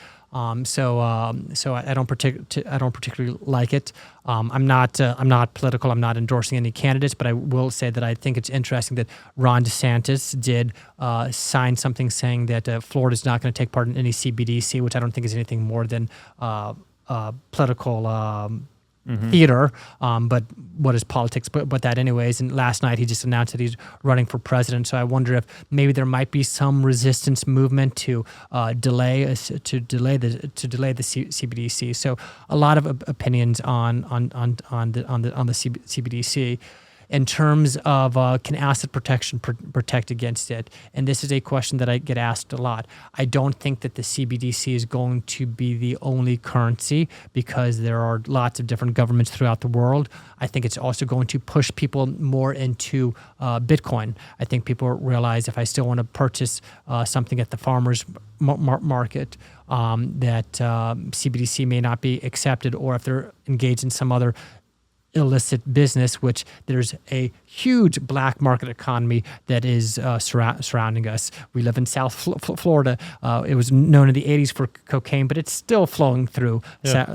So I don't particularly like it. I'm not political. I'm not endorsing any candidates, but I will say that I think it's interesting that Ron DeSantis did sign something saying that Florida's not going to take part in any CBDC, which I don't think is anything more than political theater, but what is politics but that anyways. And last night he just announced that he's running for president, so I wonder if maybe there might be some resistance movement to delay the CBDC. So a lot of opinions on the CBDC. In terms of can asset protection protect against it? And this is a question that I get asked a lot. I don't think that the CBDC is going to be the only currency because there are lots of different governments throughout the world. I think it's also going to push people more into Bitcoin. I think people realize if I still want to purchase something at the farmer's market, that CBDC may not be accepted, or if they're engaged in some other illicit business, which there's a huge black market economy that is surrounding us. We live in South Florida. It was known in the 80s for cocaine, but it's still flowing through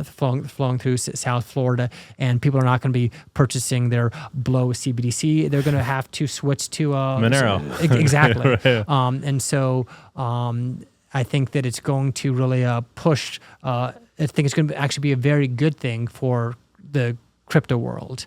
flowing through South Florida, and people are not going to be purchasing their blow CBDC. They're going to have to switch to Monero. Exactly. Right. And so I think that it's going to really push. I think it's going to actually be a very good thing for the crypto world.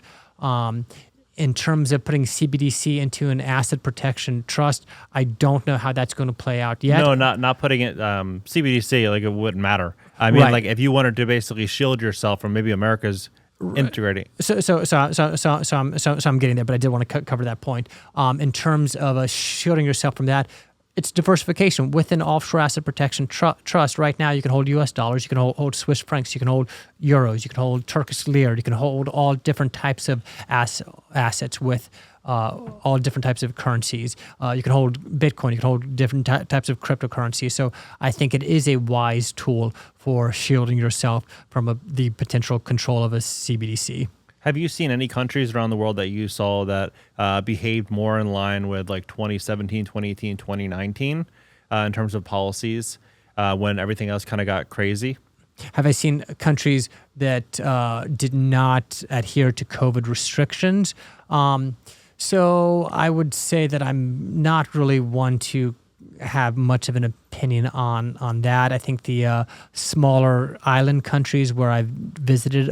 In terms of putting CBDC into an asset protection trust, I don't know how that's going to play out yet. No, not putting it CBDC, like it wouldn't matter. I mean, Right. like if you wanted to basically shield yourself from maybe America's integrating. So I'm getting there, but I did want to cover that point. In terms of shielding yourself from that, it's diversification within offshore asset protection trust. Right now, you can hold U.S. dollars, you can hold Swiss francs, you can hold euros, you can hold Turkish lira, you can hold all different types of assets with all different types of currencies. You can hold Bitcoin, you can hold different types of cryptocurrencies. So I think it is a wise tool for shielding yourself from the potential control of a CBDC. Have you seen any countries around the world that you saw that behaved more in line with like 2017, 2018, 2019 in terms of policies when everything else kind of got crazy? Have I seen countries that did not adhere to COVID restrictions? So I would say that I'm not really one to have much of an opinion on that. I think the smaller island countries where I've visited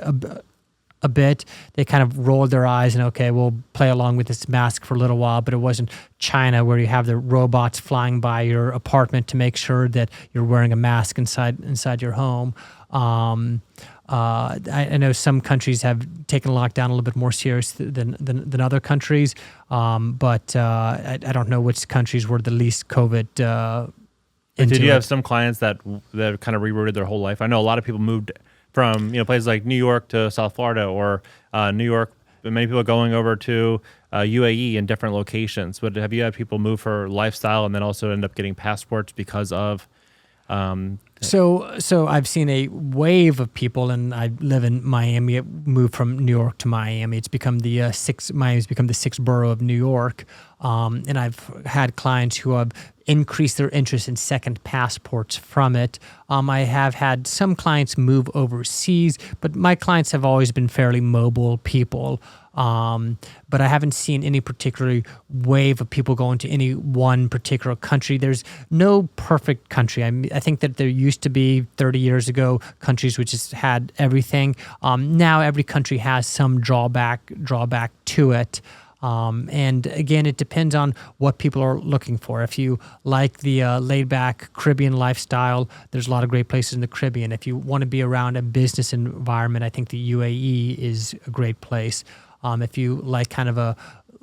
a bit. They kind of rolled their eyes and, okay, we'll play along with this mask for a little while, but it wasn't China where you have the robots flying by your apartment to make sure that you're wearing a mask inside your home. I know some countries have taken lockdown a little bit more serious than other countries, but I don't know which countries were the least COVID. Did you have some clients that kind of rerouted their whole life? I know a lot of people moved from places like New York to South Florida, or New York. Many people going over to UAE in different locations. But have you had people move for lifestyle and then also end up getting passports because of? So I've seen a wave of people, and I live in Miami. It moved from New York to Miami. It's become the Miami's become the sixth borough of New York. And I've had clients who have increased their interest in second passports from it. I have had some clients move overseas, but my clients have always been fairly mobile people. But I haven't seen any particular wave of people going to any one particular country. There's no perfect country. I think that there used to be 30 years ago countries which just had everything. Now every country has some drawback to it. And again, it depends on what people are looking for. If you like the laid-back Caribbean lifestyle, there's a lot of great places in the Caribbean. If you want to be around a business environment, I think the UAE is a great place. If you like kind of a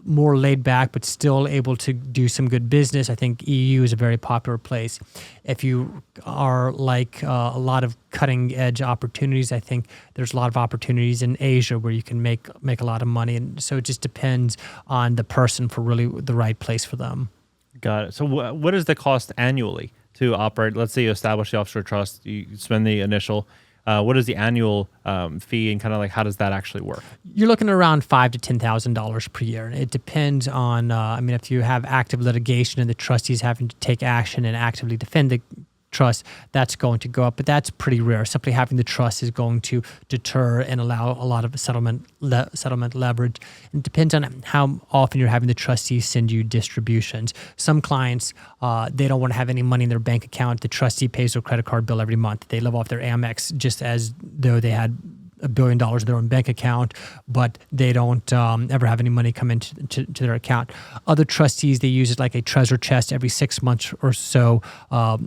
more laid back but still able to do some good business, I think EU is a very popular place. If you are like a lot of cutting edge opportunities, I think there's a lot of opportunities in Asia where you can make a lot of money. And so it just depends on the person for really the right place for them. Got it. So what is the cost annually to operate? Let's say you establish the offshore trust, you spend the initial. What is the annual fee, and kind of like how does that actually work? You're looking at around $5,000 to $10,000 per year. It depends on, if you have active litigation and the trustees having to take action and actively defend the trust, that's going to go up, but that's pretty rare. Simply having the trust is going to deter and allow a lot of settlement leverage. And it depends on how often you're having the trustees send you distributions. Some clients, they don't want to have any money in their bank account. The trustee pays their credit card bill every month. They live off their Amex just as though they had $1 billion in their own bank account, but they don't ever have any money come into their account. Other trustees, they use it like a treasure chest every 6 months or so,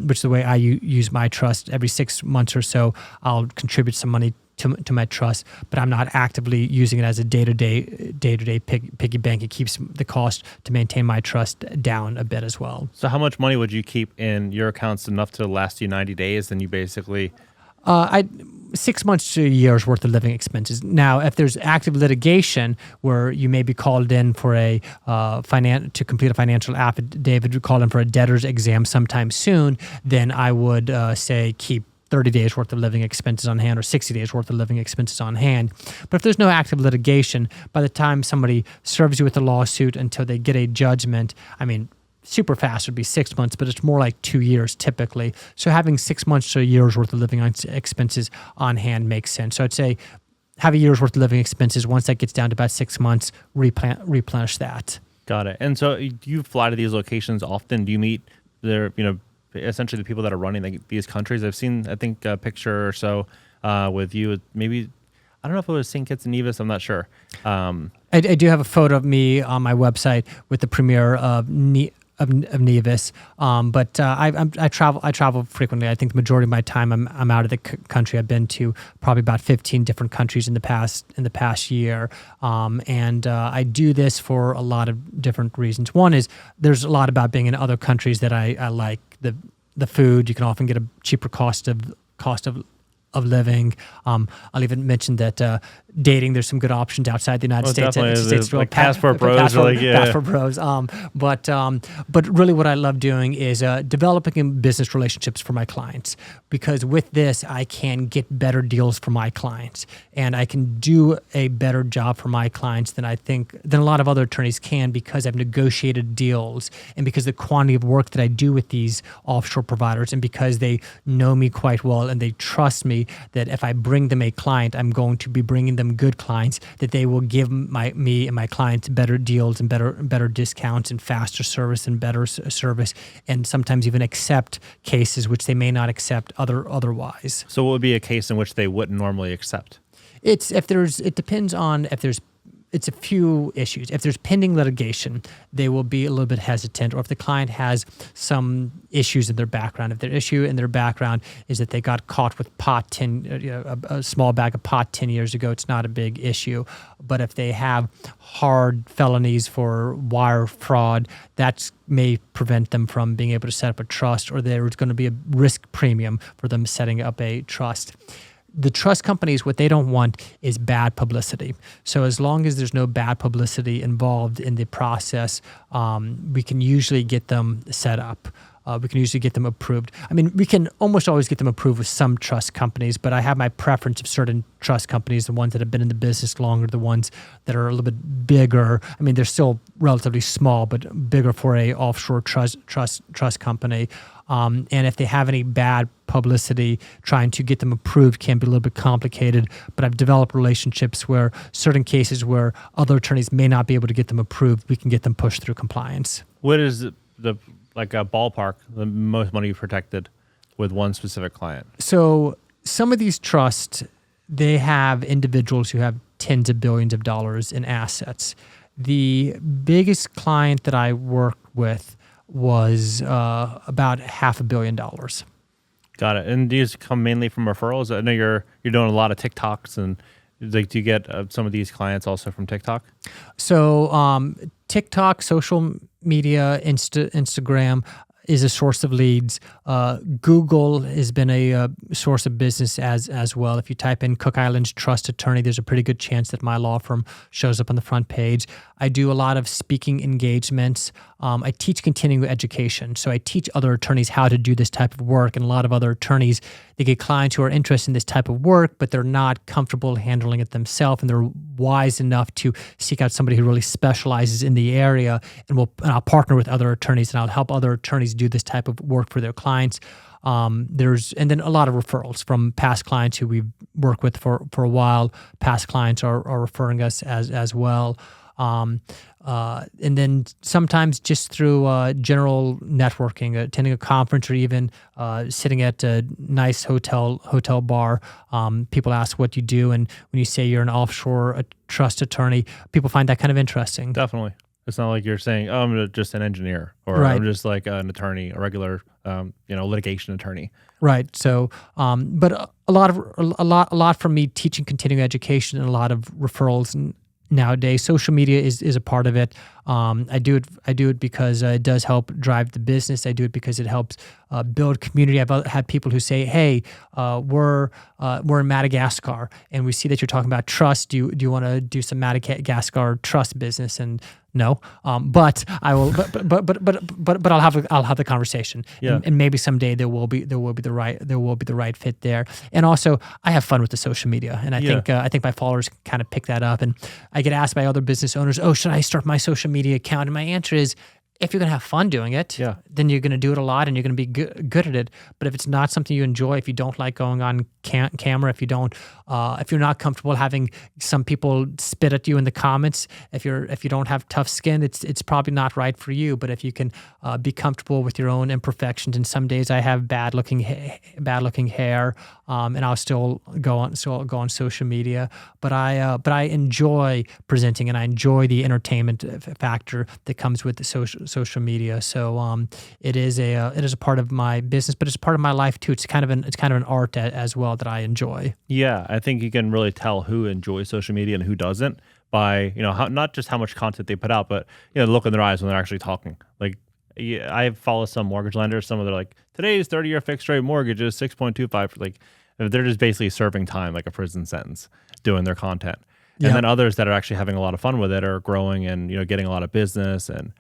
which is the way I use my trust. Every 6 months or so, I'll contribute some money to my trust, but I'm not actively using it as a day-to-day piggy bank. It keeps the cost to maintain my trust down a bit as well. So how much money would you keep in your accounts enough to last you 90 days? Then you basically... 6 months to a year's worth of living expenses. Now, if there's active litigation where you may be called in for to complete a financial affidavit, called in for a debtor's exam sometime soon, then I would say keep 30 days worth of living expenses on hand or 60 days worth of living expenses on hand. But if there's no active litigation, by the time somebody serves you with a lawsuit until they get a judgment, super fast would be 6 months, but it's more like 2 years typically. So having 6 months to a year's worth of living expenses on hand makes sense. So I'd say have a year's worth of living expenses. Once that gets down to about 6 months, replenish that. Got it. And so you fly to these locations often. Do you meet essentially the people that are running these countries? I've seen, I think, a picture or so with you. Maybe, I don't know if it was St. Kitts and Nevis. I'm not sure. I do have a photo of me on my website with the premier of Nevis, but I travel frequently. I think the majority of my time I'm out of the country. I've been to probably about 15 different countries in the past year, and I do this for a lot of different reasons. One is there's a lot about being in other countries that I like. The food, you can often get a cheaper cost of living. I'll even mention that dating, there's some good options outside the United States. Definitely. Like passport bros. Passport bros. But really what I love doing is developing business relationships for my clients, because with this, I can get better deals for my clients, and I can do a better job for my clients than a lot of other attorneys can, because I've negotiated deals, and because the quantity of work that I do with these offshore providers, and because they know me quite well and they trust me that if I bring them a client, I'm going to be bringing them good clients, that they will give me and my clients better deals and better discounts and faster service and better service, and sometimes even accept cases which they may not accept otherwise. So what would be a case in which they wouldn't normally accept? It depends on if there's. It's a few issues. If there's pending litigation, they will be a little bit hesitant, or if the client has some issues in their background. If their issue in their background is that they got caught with a small bag of pot 10 years ago, it's not a big issue. But if they have hard felonies for wire fraud, that may prevent them from being able to set up a trust, or there's going to be a risk premium for them setting up a trust. The trust companies, what they don't want is bad publicity. So as long as there's no bad publicity involved in the process, we can usually get them set up. We can usually get them approved. I mean, we can almost always get them approved with some trust companies, but I have my preference of certain trust companies, the ones that have been in the business longer, the ones that are a little bit bigger. I mean, they're still relatively small, but bigger for a offshore trust company. And if they have any bad publicity, trying to get them approved can be a little bit complicated. But I've developed relationships where certain cases where other attorneys may not be able to get them approved, we can get them pushed through compliance. What is like a ballpark, the most money you've protected with one specific client? So some of these trusts, they have individuals who have tens of billions of dollars in assets. The biggest client that I worked with was about $500 million. Got it. And do you come mainly from referrals? I know you're doing a lot of TikToks, and like, do you get some of these clients also from TikTok? So TikTok, social media, Instagram is a source of leads. Google has been a source of business as well. If you type in Cook Islands Trust Attorney, there's a pretty good chance that my law firm shows up on the front page. I do a lot of speaking engagements. I teach continuing education. So I teach other attorneys how to do this type of work. And a lot of other attorneys, they get clients who are interested in this type of work, but they're not comfortable handling it themselves. And they're wise enough to seek out somebody who really specializes in the area. And I'll partner with other attorneys, and I'll help other attorneys do this type of work for their clients. And then a lot of referrals from past clients who we've worked with for a while. Past clients are referring us as well. And then sometimes just through general networking, attending a conference, or even sitting at a nice hotel bar. People ask what you do, and when you say you're an offshore trust attorney, people find that kind of interesting. Definitely. It's not like you're saying, "Oh, I'm just an engineer," or right. "I'm just like an attorney, a regular, litigation attorney." Right. So, but a lot from me teaching continuing education, and a lot of referrals. And nowadays, social media is a part of it. I do it because it does help drive the business. I do it because it helps build community. I've had people who say, "Hey, we're in Madagascar, and we see that you're talking about trust. Do you want to do some Madagascar trust business?" And no, but I will. But I'll have the conversation. Yeah. And maybe someday there will be the right fit there. And also, I have fun with the social media, and I think my followers kind of pick that up. And I get asked by other business owners, "Oh, should I start my social media account?" And my answer is, if you're going to have fun doing it, then you're going to do it a lot, and you're going to be good at it. But if it's not something you enjoy, if you don't like going on camera, if you're not comfortable having some people spit at you in the comments, if you don't have tough skin, it's probably not right for you. But if you can be comfortable with your own imperfections, and some days I have bad looking hair, and I'll still go on social media. But I enjoy presenting, and I enjoy the entertainment factor that comes with the social media. So it is a part of my business, but it's a part of my life too. It's kind of an art as well that I enjoy. Yeah, I think you can really tell who enjoys social media and who doesn't by not just how much content they put out, but the look in their eyes when they're actually talking. Like, I follow some mortgage lenders. Some of them are like, today's 30-year fixed rate mortgage is 6.25. Like, they're just basically serving time, like a prison sentence, doing their content. And then others that are actually having a lot of fun with it are growing and getting a lot of business and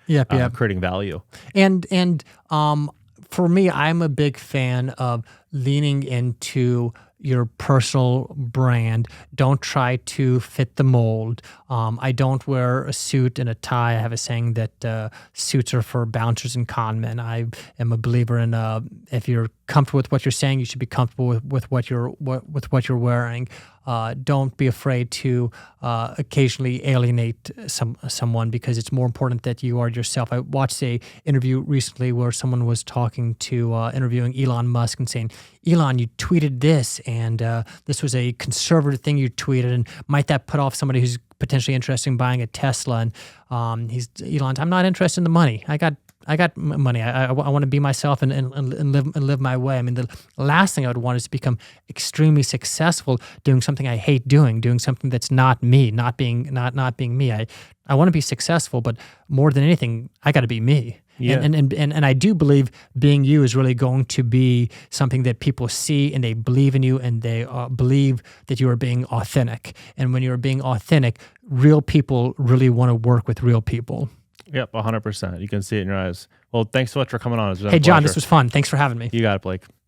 creating value. And for me, I'm a big fan of leaning into your personal brand. Don't try to fit the mold. I don't wear a suit and a tie. I have a saying that suits are for bouncers and con men. I am a believer in if you're comfortable with what you're saying. You should be comfortable with what you're wearing. Don't be afraid to occasionally alienate someone, because it's more important that you are yourself. I watched a interview recently where someone was talking to interviewing Elon Musk and saying, Elon, you tweeted this, and this was a conservative thing you tweeted, and might that put off somebody who's potentially interested in buying a Tesla? And Elon's, I'm not interested in the money. I got money. I want to be myself and live my way. I mean, the last thing I would want is to become extremely successful doing something I hate doing something that's not me, not being me. I want to be successful, but more than anything, I got to be me. Yeah. And I do believe being you is really going to be something that people see, and they believe in you, and they believe that you are being authentic. And when you're being authentic, real people really want to work with real people. Yep, 100%. You can see it in your eyes. Well, thanks so much for coming on. Hey, John, this was fun. Thanks for having me. You got it, Blake.